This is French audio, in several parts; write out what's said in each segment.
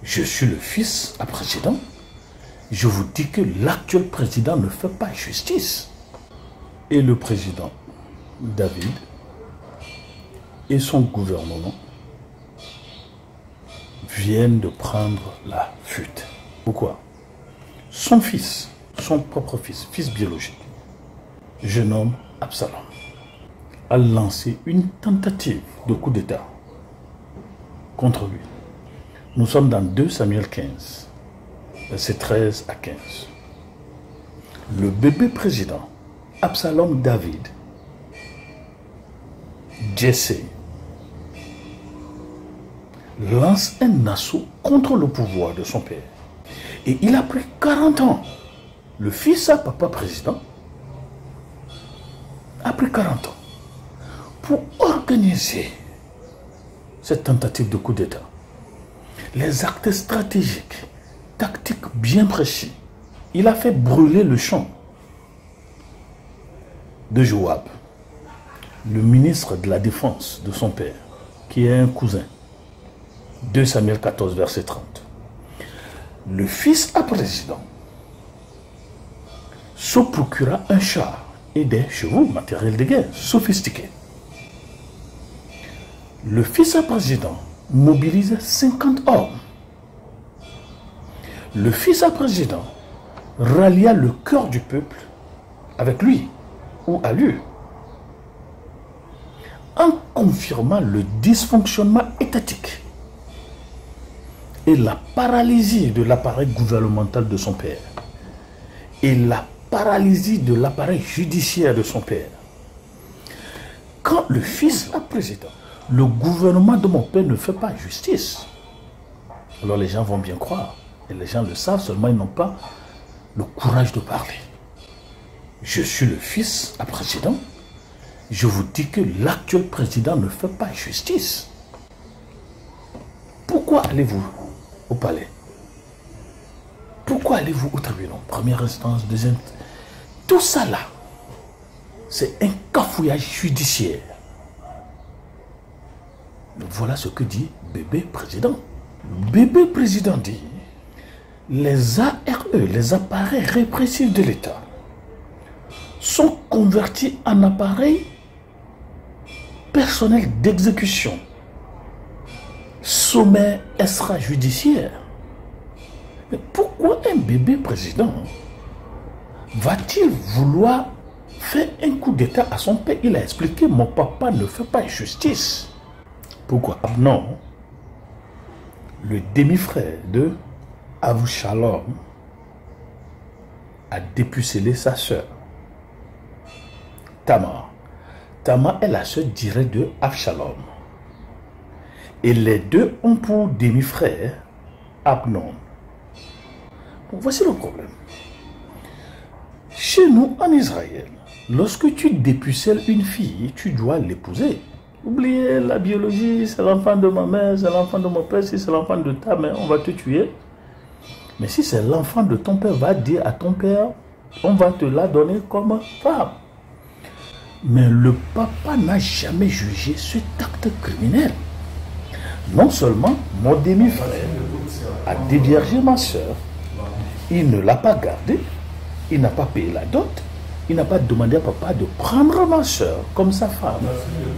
Je suis le fils à président. Je vous dis que l'actuel président ne fait pas justice. Et le président David et son gouvernement viennent de prendre la fuite. Pourquoi? Son fils, son propre fils, fils biologique, jeune homme Absalom, a lancé une tentative de coup d'État contre lui. Nous sommes dans 2 Samuel 15, versets 13 à 15. Le bébé président, Absalom David, Jesse, lance un assaut contre le pouvoir de son père. Et il a pris 40 ans. Le fils à papa président a pris 40 ans pour organiser cette tentative de coup d'État. Les actes stratégiques, tactiques bien précis. Il a fait brûler le champ de Joab, le ministre de la Défense de son père, qui est un cousin. 2 Samuel 14, verset 30. Le fils à président se procura un char et des chevaux, matériel de guerre, sophistiqués. Le fils à président mobilise 50 hommes. Le fils à président rallia le cœur du peuple avec lui ou à lui, en confirmant le dysfonctionnement étatique et la paralysie de l'appareil gouvernemental de son père et la paralysie de l'appareil judiciaire de son père. Quand le fils à président, le gouvernement de mon père ne fait pas justice, alors les gens vont bien croire, et les gens le savent, seulement ils n'ont pas le courage de parler. Je suis le fils à président, je vous dis que l'actuel président ne fait pas justice. Pourquoi allez-vous au palais? Pourquoi allez-vous au tribunal? Première instance, deuxième... Tout ça là, c'est un cafouillage judiciaire. Donc voilà ce que dit bébé président. Bébé président dit, les ARE, les appareils répressifs de l'État, sont convertis en appareils personnels d'exécution, sommet extrajudiciaire. Mais pourquoi un bébé président va-t-il vouloir faire un coup d'État à son père? Il a expliqué, mon papa ne fait pas justice. Pourquoi? Non. Le demi-frère de Avshalom a dépucellé sa sœur, Tamar. Tamar est la sœur directe de Avshalom. Et les deux ont pour demi-frère Abnon. Bon, voici le problème. Chez nous, en Israël, lorsque tu dépucelles une fille, tu dois l'épouser. Oubliez la biologie, c'est l'enfant de ma mère, c'est l'enfant de mon père, si c'est l'enfant de ta mère, on va te tuer. Mais si c'est l'enfant de ton père, va dire à ton père, on va te la donner comme femme. Mais le papa n'a jamais jugé cet acte criminel. Non seulement mon demi-frère a déviergé ma soeur, il ne l'a pas gardée, il n'a pas payé la dot, il n'a pas demandé à papa de prendre ma soeur comme sa femme.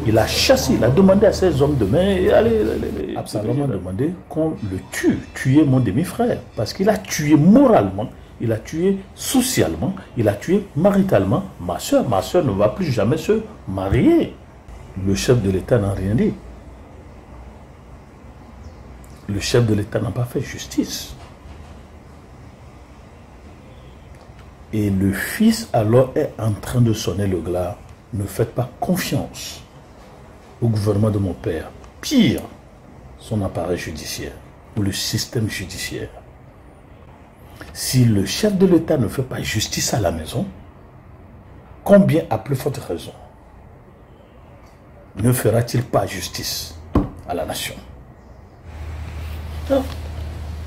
Il a chassé, il a demandé à ses hommes de main, allez. Absalom a demandé qu'on le tue, tuer mon demi-frère, parce qu'il a tué moralement, il a tué socialement, il a tué maritalement ma soeur. Ma soeur ne va plus jamais se marier. Le chef de l'État n'a rien dit. Le chef de l'État n'a pas fait justice. Et le fils alors est en train de sonner le glas. Ne faites pas confiance au gouvernement de mon père. Pire, son appareil judiciaire ou le système judiciaire. Si le chef de l'État ne fait pas justice à la maison, combien à plus forte raison ne fera-t-il pas justice à la nation? Alors,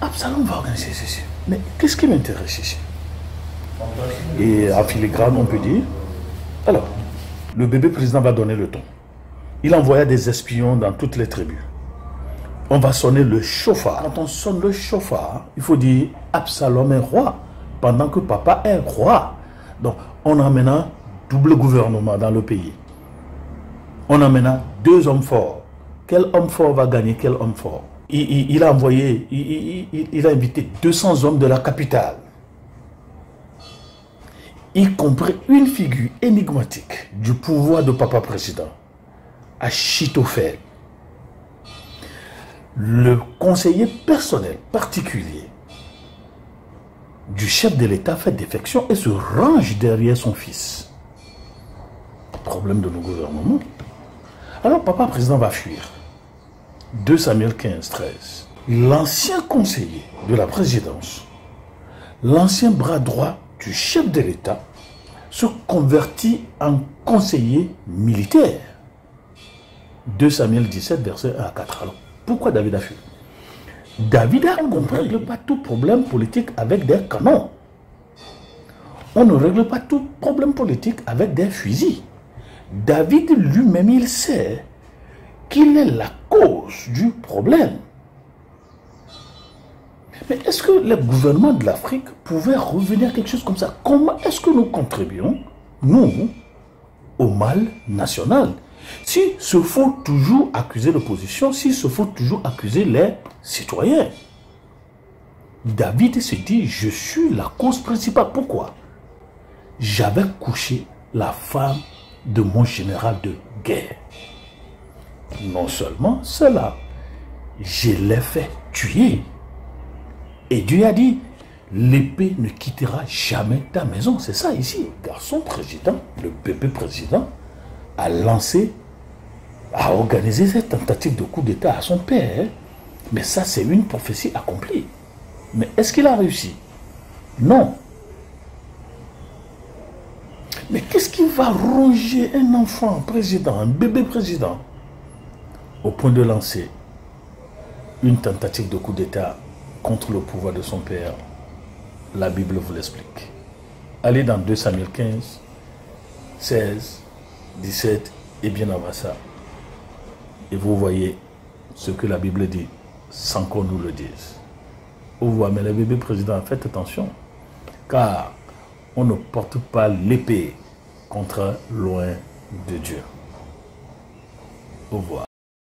Absalom va organiser ceci. Mais qu'est-ce qui m'intéresse ici? Et en filigrane, on peut dire, alors, le bébé président va donner le ton. Il envoya des espions dans toutes les tribus. On va sonner le chauffard. Quand on sonne le chauffard, il faut dire Absalom est roi, pendant que papa est roi. Donc, on a maintenant double gouvernement dans le pays. On a maintenant deux hommes forts. Quel homme fort va gagner quel homme fort? Il a envoyé, il a invité 200 hommes de la capitale, y compris une figure énigmatique du pouvoir de papa président, Achitophel, le conseiller personnel particulier du chef de l'État, fait défection et se range derrière son fils. Problème de nos gouvernements. Alors papa président va fuir. 2 Samuel 15, 13. L'ancien conseiller de la présidence, l'ancien bras droit du chef de l'État, se convertit en conseiller militaire. 2 Samuel 17, verset 1 à 4. Alors, pourquoi David a fui? David a compris qu'on ne règle pas tout problème politique avec des canons. On ne règle pas tout problème politique avec des fusils. David lui-même, il sait qu'il est la cause du problème. Mais est-ce que les gouvernements de l'Afrique pouvaient revenir à quelque chose comme ça? Comment est-ce que nous contribuons, nous, au mal national? S'il se faut toujours accuser l'opposition, s'il se faut toujours accuser les citoyens. David se dit, je suis la cause principale. Pourquoi? J'avais couché la femme de mon général de guerre. Non seulement cela, je l'ai fait tuer. Et Dieu a dit, l'épée ne quittera jamais ta maison. C'est ça ici. Car son président, le bébé président, a organisé cette tentative de coup d'État à son père. Mais ça, c'est une prophétie accomplie. Mais est-ce qu'il a réussi? Non. Mais qu'est-ce qui va ronger un enfant président, un bébé président, au point de lancer une tentative de coup d'État contre le pouvoir de son père? La Bible vous l'explique. Allez dans 2 Samuel 15, 16, 17 et bien avant ça. Et vous voyez ce que la Bible dit, sans qu'on nous le dise. Vous voyez, mais le bébé président, faites attention, car on ne porte pas l'épée contre loin de Dieu. Au revoir.